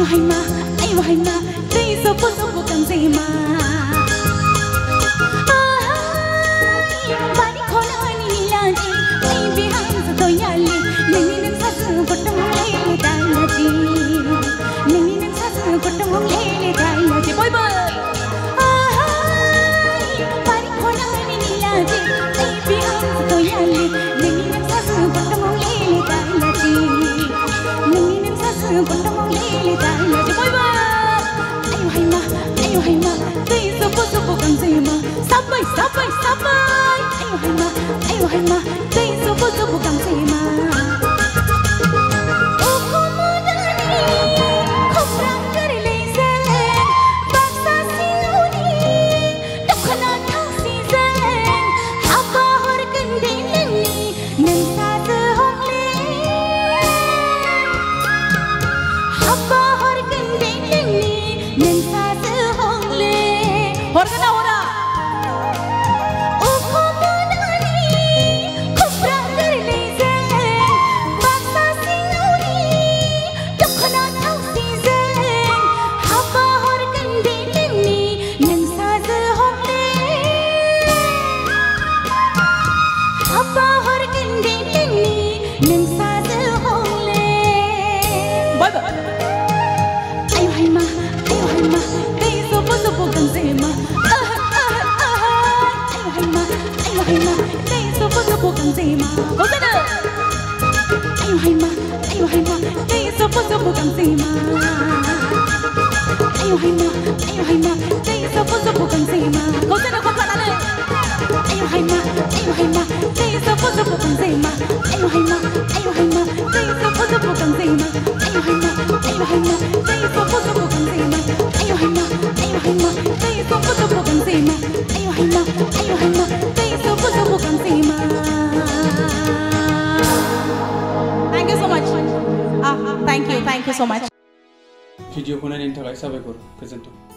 hai ma tây so po càng gì mà bari khona ni la ji ai bihan sa to yali nini nan sa sa potong le dai la ji nini nan sa sa potong le dai la ji boy boy bari khona ni la ji ai bihan sa to yali nini nan sa sa potong le dai la ji nini nan sa sa potong le dai la ji boy boy ayo hai ma tây so po càng gì mà sabai ayo hai ma tây so po càng gì mà Thank you so much. Video ko na rin tagay sabay ko. Presento.